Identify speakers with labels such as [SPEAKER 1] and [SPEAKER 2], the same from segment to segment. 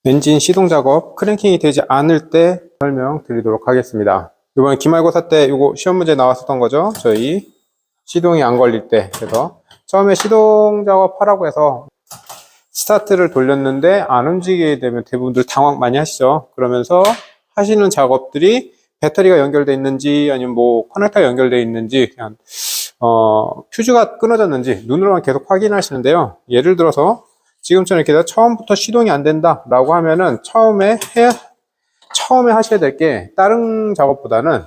[SPEAKER 1] 엔진 시동 작업 크랭킹이 되지 않을 때 설명드리도록 하겠습니다. 이번 기말고사 때 이거 시험 문제 나왔었던 거죠. 저희 시동이 안 걸릴 때. 그래서 처음에 시동 작업 하라고 해서 스타트를 돌렸는데 안 움직이게 되면 대부분들 당황 많이 하시죠. 그러면서 하시는 작업들이 배터리가 연결되어 있는지 아니면 뭐 커넥터가 연결되어 있는지 그냥 퓨즈가 끊어졌는지 눈으로만 계속 확인하시는데요. 예를 들어서 지금처럼 이렇게 처음부터 시동이 안 된다 라고 하면은 처음에 하셔야 될 게 다른 작업보다는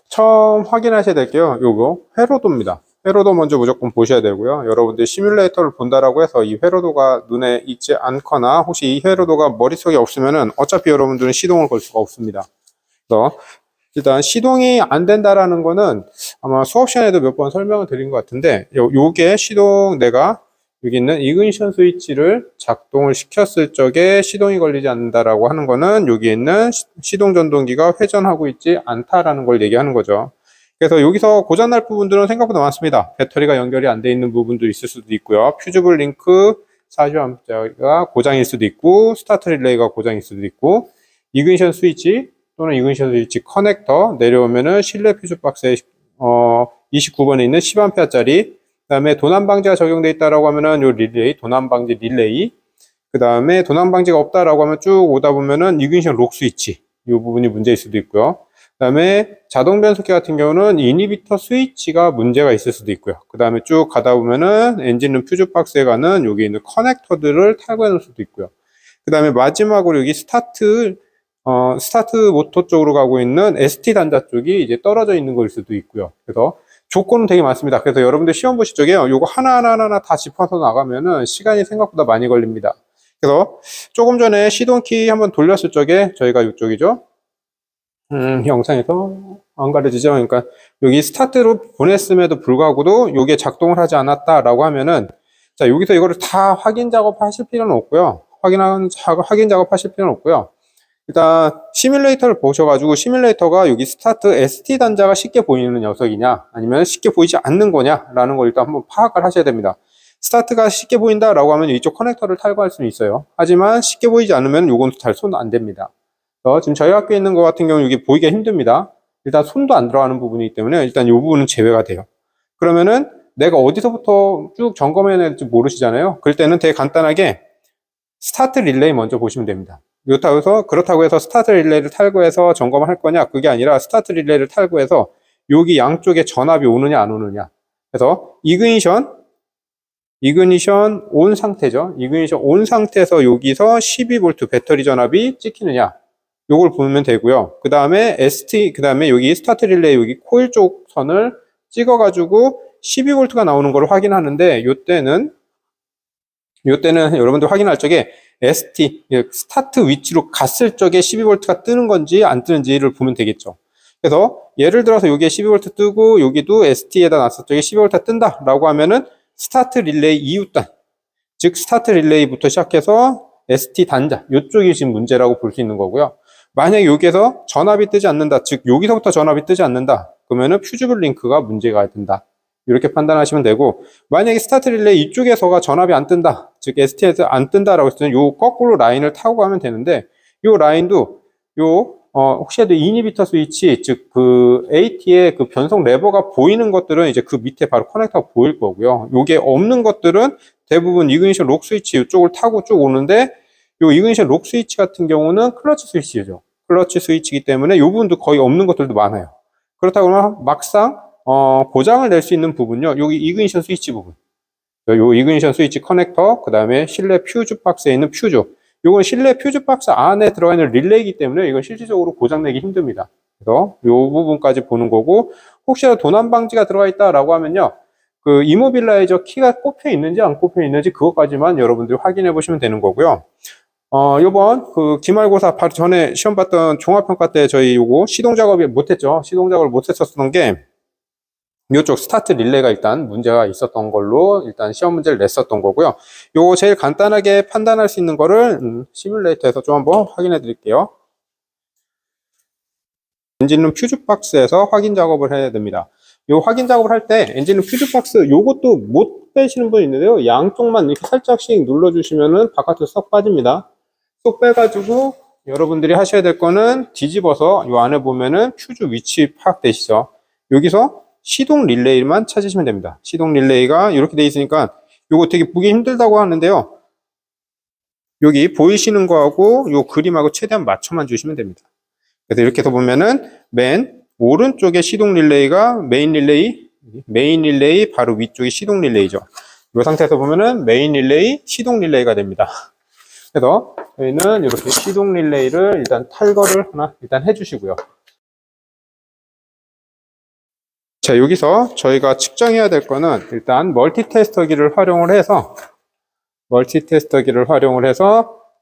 [SPEAKER 1] 처음 확인하셔야 될 게요. 요거 회로도입니다. 회로도 먼저 무조건 보셔야 되고요. 여러분들 시뮬레이터를 본다라고 해서 이 회로도가 눈에 익지 않거나 혹시 이 회로도가 머릿속에 없으면은 어차피 여러분들은 시동을 걸 수가 없습니다. 그래서 일단 시동이 안 된다라는 거는 아마 수업 시간에도 몇 번 설명을 드린 것 같은데 요게 시동 내가 여기 있는 이그니션 스위치를 작동을 시켰을 적에 시동이 걸리지 않는다라고 하는 거는 여기 있는 시동 전동기가 회전하고 있지 않다라는 걸 얘기하는 거죠. 그래서 여기서 고장날 부분들은 생각보다 많습니다. 배터리가 연결이 안 돼 있는 부분도 있을 수도 있고요. 퓨즈블 링크 40A가 고장일 수도 있고 스타트 릴레이가 고장일 수도 있고 이그니션 스위치 또는 이그니션 스위치 커넥터 내려오면은 실내 퓨즈 박스에 29번에 있는 10A짜리 그 다음에 도난 방지가 적용되어 있다라고 하면은 요 릴레이, 도난 방지 릴레이 그 다음에 도난 방지가 없다라고 하면 쭉 오다 보면은 이그니션 록 스위치 이 부분이 문제일 수도 있고요. 그 다음에 자동 변속기 같은 경우는 이니비터 스위치가 문제가 있을 수도 있고요. 그 다음에 쭉 가다 보면은 엔진룸 퓨즈 박스에 가는 여기 있는 커넥터들을 탈거해 놓을 수도 있고요. 그 다음에 마지막으로 여기 스타트 모터 쪽으로 가고 있는 ST 단자 쪽이 이제 떨어져 있는 걸 수도 있고요. 그래서 조건은 되게 많습니다. 그래서 여러분들 시험 보실 적에요. 요거 하나하나 다 짚어서 나가면은 시간이 생각보다 많이 걸립니다. 그래서 조금 전에 시동키 한번 돌렸을 적에 저희가 이쪽이죠. 영상에서 안 가려지죠. 그러니까 여기 스타트로 보냈음에도 불구하고도 이게 작동을 하지 않았다라고 하면은 자 여기서 이거를 다 확인 작업하실 필요는 없고요. 확인 작업하실 필요는 없고요. 일단 시뮬레이터를 보셔가지고 시뮬레이터가 여기 스타트 ST 단자가 쉽게 보이는 녀석이냐 아니면 쉽게 보이지 않는 거냐 라는 걸 일단 한번 파악을 하셔야 됩니다. 스타트가 쉽게 보인다 라고 하면 이쪽 커넥터를 탈거할 수는 있어요. 하지만 쉽게 보이지 않으면 요건 잘 손 안 됩니다. 지금 저희 학교에 있는 것 같은 경우는 이게 보기가 힘듭니다. 일단 손도 안 들어가는 부분이기 때문에 일단 이 부분은 제외가 돼요. 그러면은 내가 어디서부터 쭉 점검해야 될지 모르시잖아요. 그럴 때는 되게 간단하게 스타트 릴레이 먼저 보시면 됩니다. 그렇다고 해서 스타트 릴레이를 탈거해서 점검을 할 거냐? 그게 아니라 스타트 릴레이를 탈거해서 여기 양쪽에 전압이 오느냐 안 오느냐. 그래서 이그니션 온 상태죠. 이그니션 온 상태에서 여기서 12V 배터리 전압이 찍히느냐. 요걸 보면 되고요. 그 다음에 그 다음에 여기 스타트 릴레이 여기 코일 쪽 선을 찍어가지고 12V가 나오는 걸 확인하는데 요때는 여러분들 확인할 적에 스타트 위치로 갔을 적에 12V가 뜨는 건지 안 뜨는지를 보면 되겠죠. 그래서 예를 들어서 여기에 12V 뜨고 여기도 ST에다 놨을 적에 12V가 뜬다 라고 하면은 스타트 릴레이 이웃단 즉 스타트 릴레이부터 시작해서 ST 단자 이쪽이 지금 문제라고 볼 수 있는 거고요. 만약에 여기에서 전압이 뜨지 않는다 즉 여기서부터 전압이 뜨지 않는다 그러면은 퓨즈블 링크가 문제가 된다 이렇게 판단하시면 되고 만약에 스타트 릴레이 이쪽에서가 전압이 안 뜬다 즉 ST에서 안 뜬다라고 했을 때는 요 거꾸로 라인을 타고 가면 되는데 요 라인도 혹시라도 이니비터 스위치 즉 그 AT의 그 변속 레버가 보이는 것들은 이제 그 밑에 바로 커넥터가 보일 거고요. 요게 없는 것들은 대부분 이그니션 록 스위치 이쪽을 타고 쭉 오는데 요 이그니션 록 스위치 같은 경우는 클러치 스위치죠. 클러치 스위치이기 때문에 요 부분도 거의 없는 것들도 많아요. 그렇다고 하면 막상 고장을 낼 수 있는 부분요. 여기 이그니션 스위치 부분. 요 이그니션 스위치 커넥터, 그 다음에 실내 퓨즈 박스에 있는 퓨즈. 요건 실내 퓨즈 박스 안에 들어가 있는 릴레이이기 때문에 이건 실질적으로 고장내기 힘듭니다. 그래서 요 부분까지 보는 거고, 혹시라도 도난 방지가 들어가 있다라고 하면요. 그 이모빌라이저 키가 꼽혀 있는지 안 꼽혀 있는지 그것까지만 여러분들이 확인해 보시면 되는 거고요. 요번 그 기말고사 바로 전에 시험 봤던 종합평가 때 저희 요거 시동 작업을 못했죠. 시동 작업을 못했었던 게 이쪽 스타트 릴레이가 일단 문제가 있었던 걸로 일단 시험 문제를 냈었던 거고요. 요거 제일 간단하게 판단할 수 있는 거를 시뮬레이터에서 좀 한번 확인해 드릴게요. 엔진룸 퓨즈 박스에서 확인 작업을 해야 됩니다. 요 확인 작업을 할 때 엔진은 퓨즈 박스 요것도 못 빼시는 분 있는데요. 양쪽만 이렇게 살짝씩 눌러주시면은 바깥으로 쏙 빠집니다. 쏙 빼가지고 여러분들이 하셔야 될 거는 뒤집어서 요 안에 보면은 퓨즈 위치 파악되시죠? 여기서 시동 릴레이만 찾으시면 됩니다. 시동 릴레이가 이렇게 돼 있으니까 요거 되게 보기 힘들다고 하는데요. 여기 보이시는 거하고 요 그림하고 최대한 맞춰만 주시면 됩니다. 그래서 이렇게 해서 보면은 맨 오른쪽에 시동 릴레이가 메인 릴레이 바로 위쪽이 시동 릴레이죠. 이 상태에서 보면은 메인 릴레이, 시동 릴레이가 됩니다. 그래서 저희는 이렇게 시동 릴레이를 일단 탈거를 하나 일단 해주시고요. 자, 여기서 저희가 측정해야 될 거는 일단 멀티테스터기를 활용을 해서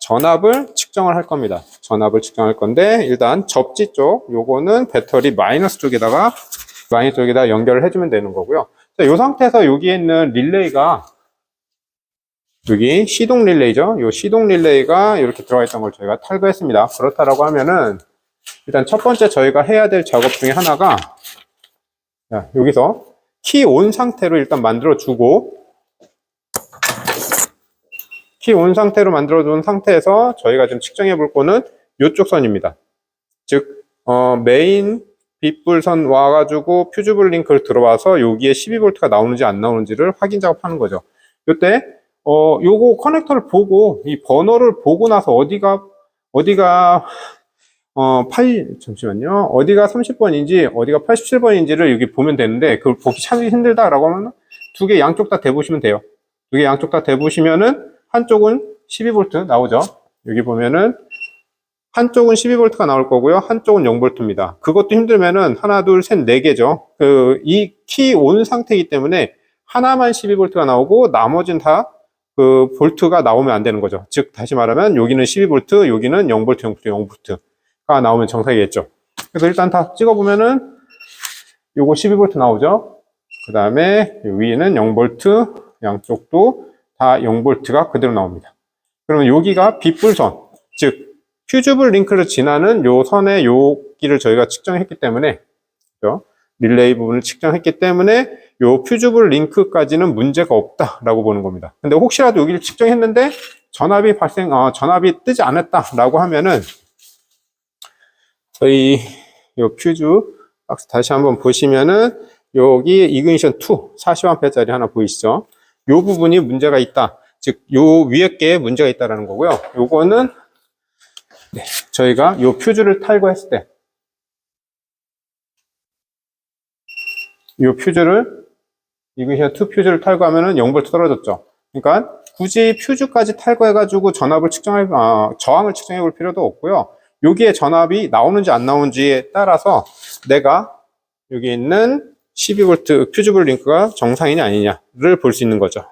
[SPEAKER 1] 전압을 측정을 할 겁니다. 전압을 측정할 건데 일단 접지 쪽 요거는 배터리 마이너스 쪽에다 연결을 해주면 되는 거고요. 자, 이 상태에서 여기에 있는 릴레이가 여기 시동 릴레이죠. 이 시동 릴레이가 이렇게 들어가 있던 걸 저희가 탈거했습니다. 그렇다라고 하면은 일단 첫 번째 저희가 해야 될 작업 중에 하나가 자, 여기서 키 온 상태로 일단 만들어주고 키 온 상태로 만들어둔 상태에서 저희가 지금 측정해 볼 거는 이쪽 선입니다. 즉 메인 빗불선 와가지고 퓨즈볼 링크를 들어와서 여기에 12V가 나오는지 안 나오는지를 확인 작업하는 거죠. 이때 요거 커넥터를 보고 이 버너를 보고 나서 어디가 잠시만요. 어디가 30번인지 어디가 87번인지를 여기 보면 되는데 그걸 보기 참 힘들다라고 하면 두 개 양쪽 다 대보시면 돼요. 두 개 양쪽 다 대보시면은 한쪽은 12V 나오죠. 여기 보면은 한쪽은 12V가 나올 거고요. 한쪽은 0V입니다. 그것도 힘들면은 하나, 둘, 셋, 네 개죠. 이 키 온 상태이기 때문에 하나만 12V가 나오고 나머지는 다 볼트가 나오면 안 되는 거죠. 즉 다시 말하면 여기는 12V, 여기는 0V, 0V가 나오면 정상이겠죠. 그래서 일단 다 찍어보면은 요거 12V 나오죠. 그 다음에 위에는 0V, 양쪽도 다 0V가 그대로 나옵니다. 그러면 여기가 빗불선, 즉 퓨즈볼 링크를 지나는 요 선의 여기를 저희가 측정했기 때문에 그렇죠? 릴레이 부분을 측정했기 때문에 요 퓨즈볼 링크까지는 문제가 없다라고 보는 겁니다. 근데 혹시라도 여기를 측정했는데 전압이 뜨지 않았다라고 하면은 저희 요 퓨즈 박스 다시 한번 보시면은 여기 이그니션 2 40A짜리 하나 보이시죠? 요 부분이 문제가 있다. 즉, 요 위에 게 문제가 있다라는 거고요. 요거는, 네, 저희가 요 퓨즈를 탈거했을 때, 요 퓨즈를, 이그니션 2 퓨즈를 탈거하면은 0V 떨어졌죠. 그러니까, 굳이 퓨즈까지 탈거해가지고 저항을 측정해 볼 필요도 없고요. 여기에 전압이 나오는지 안 나오는지에 따라서 내가 여기 있는 12V 퓨즈볼 링크가 정상이냐 아니냐를 볼 수 있는 거죠.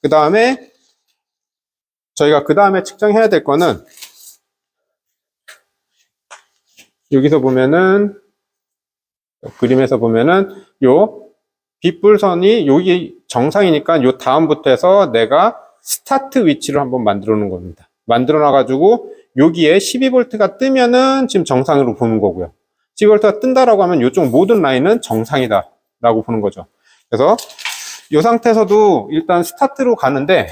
[SPEAKER 1] 그 다음에 저희가 그 다음에 측정해야 될 거는 여기서 보면은 그림에서 보면은 요 빗불선이 여기 정상이니까 요 다음부터 해서 내가 스타트 위치를 한번 만들어 놓은 겁니다. 만들어 놔가지고 여기에 12V가 뜨면은 지금 정상으로 보는 거고요. 12V가 뜬다라고 하면 이쪽 모든 라인은 정상이다 라고 보는 거죠. 그래서 이 상태에서도 일단 스타트로 가는데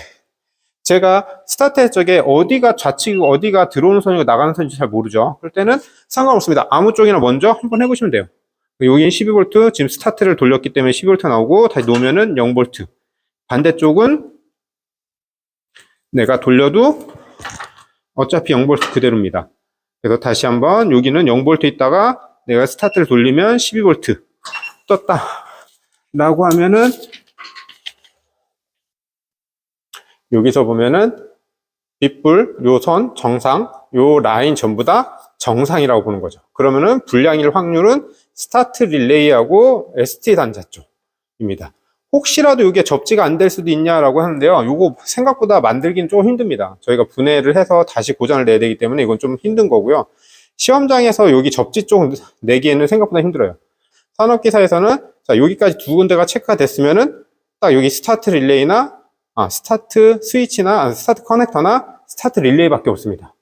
[SPEAKER 1] 제가 스타트 쪽에 어디가 좌측이고 어디가 들어오는 선이고 나가는 선인지 잘 모르죠. 그럴 때는 상관없습니다. 아무 쪽이나 먼저 한번 해보시면 돼요. 여기는 12V, 지금 스타트를 돌렸기 때문에 12V 나오고 다시 놓으면은 0V. 반대쪽은 내가 돌려도 어차피 0V 그대로입니다. 그래서 다시 한번 여기는 0V 있다가 내가 스타트를 돌리면 12V 떴다 라고 하면은 여기서 보면은 빗불, 요 선, 정상, 요 라인 전부 다 정상이라고 보는 거죠. 그러면은 불량일 확률은 스타트 릴레이하고 ST 단자 쪽입니다. 혹시라도 이게 접지가 안 될 수도 있냐라고 하는데요. 요거 생각보다 만들기는 좀 힘듭니다. 저희가 분해를 해서 다시 고장을 내야 되기 때문에 이건 좀 힘든 거고요. 시험장에서 여기 접지 쪽 내기에는 생각보다 힘들어요. 산업기사에서는 자, 여기까지 두 군데가 체크가 됐으면은 딱 여기 스타트 릴레이나 스타트 스위치나 스타트 커넥터나 스타트 릴레이밖에 없습니다.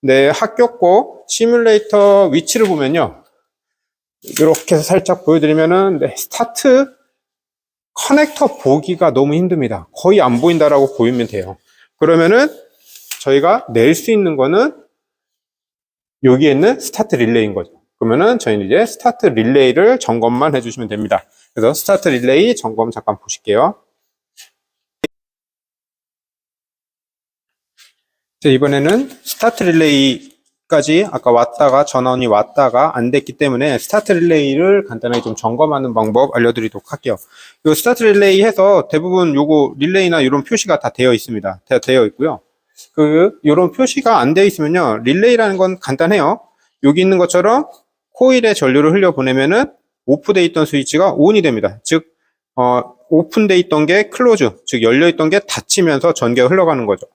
[SPEAKER 1] 네, 학교 거 시뮬레이터 위치를 보면요. 이렇게 해서 살짝 보여드리면은, 네, 스타트 커넥터 보기가 너무 힘듭니다. 거의 안 보인다라고 보이면 돼요. 그러면은 저희가 낼 수 있는 거는 여기에 있는 스타트 릴레이인 거죠. 그러면은 저희는 이제 스타트 릴레이를 점검만 해주시면 됩니다. 그래서 스타트 릴레이 점검 잠깐 보실게요. 자, 이번에는 스타트 릴레이까지 아까 왔다가 전원이 왔다가 안 됐기 때문에 스타트 릴레이를 간단하게 좀 점검하는 방법 알려드리도록 할게요. 이 스타트 릴레이 해서 대부분 요거 릴레이나 이런 표시가 다 되어 있습니다. 다 되어 있고요. 요런 표시가 안 되어 있으면요, 릴레이라는 건 간단해요. 여기 있는 것처럼 코일에 전류를 흘려보내면은 오프되어 있던 스위치가 온이 됩니다. 즉 오픈되어 있던 게 클로즈, 즉 열려있던 게 닫히면서 전기가 흘러가는 거죠.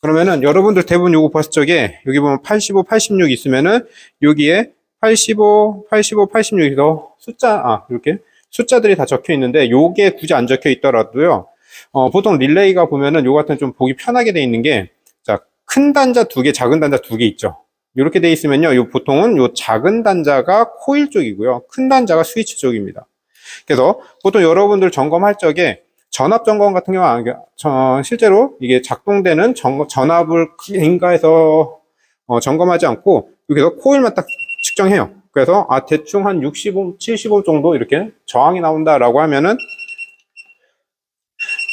[SPEAKER 1] 그러면은 여러분들 대부분 요거 봤을 적에 여기 보면 85, 86 있으면은 여기에 85, 85, 86에서 이렇게 숫자들이 다 적혀 있는데 요게 굳이 안 적혀 있더라도요, 보통 릴레이가 보면은 요 같은 좀 보기 편하게 돼 있는 게, 자, 큰 단자 2개, 작은 단자 2개 있죠. 이렇게 돼 있으면요, 요 보통은 요 작은 단자가 코일 쪽이고요, 큰 단자가 스위치 쪽입니다. 그래서 보통 여러분들 점검할 적에 전압 점검 같은 경우는 실제로 이게 작동되는 전압을 인가해서 점검하지 않고 여기서 코일만 딱 측정해요. 그래서 대충 한 60옴, 70옴 정도 이렇게 저항이 나온다라고 하면은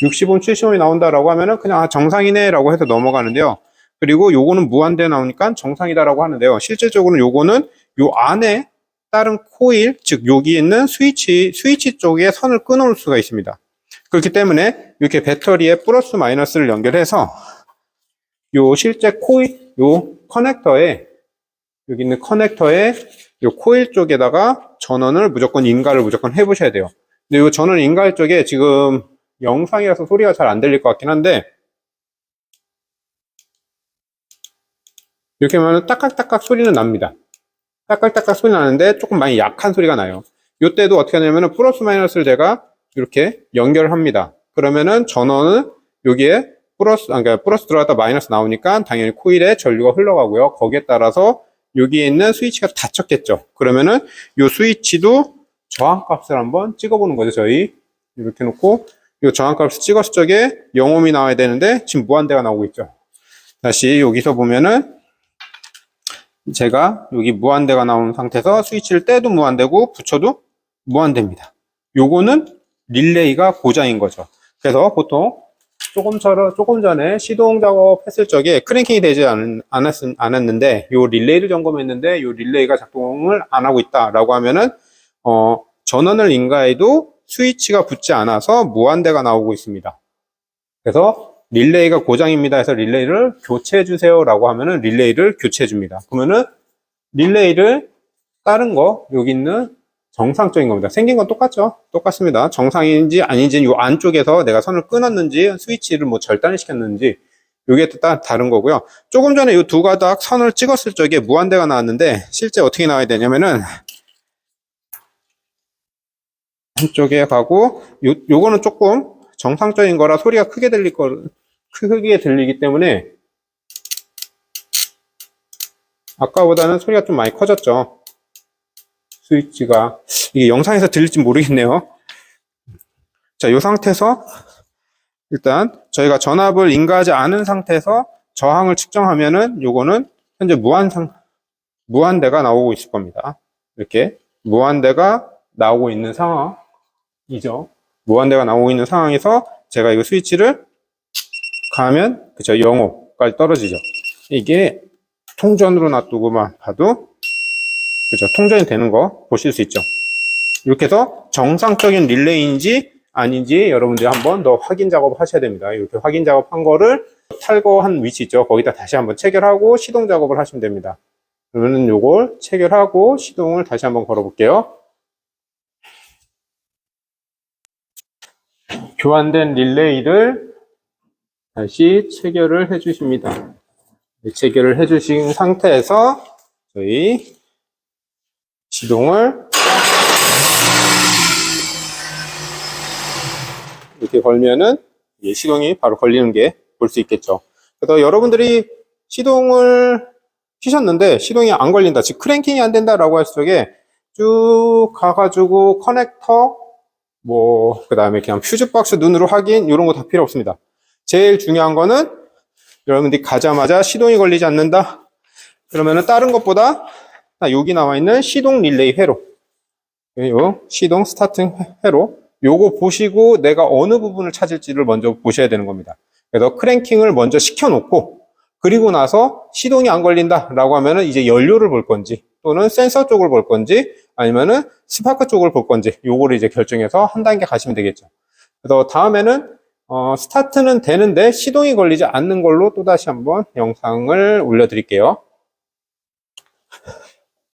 [SPEAKER 1] 60옴, 70옴이 나온다라고 하면은 그냥 정상이네라고 해서 넘어가는데요. 그리고 요거는 무한대 나오니까 정상이다라고 하는데요. 실질적으로는 요거는 요 안에 다른 코일, 즉 여기 있는 스위치 쪽에 선을 끊어올 수가 있습니다. 그렇기 때문에 이렇게 배터리에 플러스 마이너스를 연결해서 요 실제 코일, 요 커넥터에, 여기 있는 커넥터에 요 코일 쪽에다가 전원을 무조건 인가를 무조건 해보셔야 돼요. 근데 요 전원 인가할 쪽에 지금 영상이라서 소리가 잘 안 들릴 것 같긴 한데, 이렇게 하면 딱딱딱딱 소리는 납니다. 딱딱딱딱 소리 나는데 조금 많이 약한 소리가 나요. 이때도 어떻게 하냐면은 플러스 마이너스를 제가 이렇게 연결합니다. 그러면은 전원은 여기에 그러니까 플러스 들어갔다 마이너스 나오니까 당연히 코일에 전류가 흘러가고요. 거기에 따라서 여기에 있는 스위치가 닫혔겠죠. 그러면은 이 스위치도 저항값을 한번 찍어보는 거죠. 저희 이렇게 놓고 이 저항값을 찍었을 적에 0ohm이 나와야 되는데 지금 무한대가 나오고 있죠. 다시 여기서 보면은 제가 여기 무한대가 나온 상태에서 스위치를 떼도 무한대고 붙여도 무한대입니다. 요거는 릴레이가 고장인 거죠. 그래서 보통 조금 전에 시동 작업했을 적에 크랭킹이 되지 않았는데 요 릴레이를 점검했는데 요 릴레이가 작동을 안 하고 있다라고 하면은 전원을 인가해도 스위치가 붙지 않아서 무한대가 나오고 있습니다. 그래서 릴레이가 고장입니다 해서 릴레이를 교체해 주세요 라고 하면은 릴레이를 교체해 줍니다. 그러면은 릴레이를 다른 거 여기 있는 정상적인 겁니다. 생긴 건 똑같죠? 똑같습니다. 정상인지 아닌지는 이 안쪽에서 내가 선을 끊었는지 스위치를 뭐 절단을 시켰는지 이게 또 다른 거고요. 조금 전에 이 두 가닥 선을 찍었을 적에 무한대가 나왔는데 실제 어떻게 나와야 되냐면은 한쪽에 가고 요거는 조금 정상적인 거라 소리가 크게 들리기 때문에 아까보다는 소리가 좀 많이 커졌죠. 스위치가 이게 영상에서 들릴지 모르겠네요. 자, 이 상태에서 일단 저희가 전압을 인가하지 않은 상태에서 저항을 측정하면은 요거는 현재 무한대가 나오고 있을 겁니다. 이렇게 무한대가 나오고 있는 상황이죠. 무한대가 나오고 있는 상황에서 제가 이 스위치를 가면 그쵸 0호까지 떨어지죠. 이게 통전으로 놔두고만 봐도 그죠, 통전이 되는 거 보실 수 있죠. 이렇게 해서 정상적인 릴레이인지 아닌지 여러분들이 한번 더 확인 작업을 하셔야 됩니다. 이렇게 확인 작업한 거를 탈거한 위치 있죠. 거기다 다시 한번 체결하고 시동 작업을 하시면 됩니다. 그러면은 요걸 체결하고 시동을 다시 한번 걸어 볼게요. 교환된 릴레이를 다시 체결을 해 주십니다. 체결을 해 주신 상태에서 저희 시동을 이렇게 걸면은 시동이 바로 걸리는 게 볼 수 있겠죠. 그래서 여러분들이 시동을 키셨는데 시동이 안 걸린다, 즉 크랭킹이 안 된다라고 할 적에 쭉 가가지고 커넥터, 그 다음에 그냥 퓨즈박스 눈으로 확인, 이런 거 다 필요 없습니다. 제일 중요한 거는 여러분들이 가자마자 시동이 걸리지 않는다. 그러면은 다른 것보다 여기 나와 있는 시동 릴레이 회로, 요 시동 스타트 회로, 요거 보시고 내가 어느 부분을 찾을지를 먼저 보셔야 되는 겁니다. 그래서 크랭킹을 먼저 시켜놓고, 그리고 나서 시동이 안 걸린다 라고 하면은 이제 연료를 볼 건지, 또는 센서 쪽을 볼 건지, 아니면은 스파크 쪽을 볼 건지, 요거를 이제 결정해서 한 단계 가시면 되겠죠. 그래서 다음에는 스타트는 되는데 시동이 걸리지 않는 걸로 또다시 한번 영상을 올려드릴게요.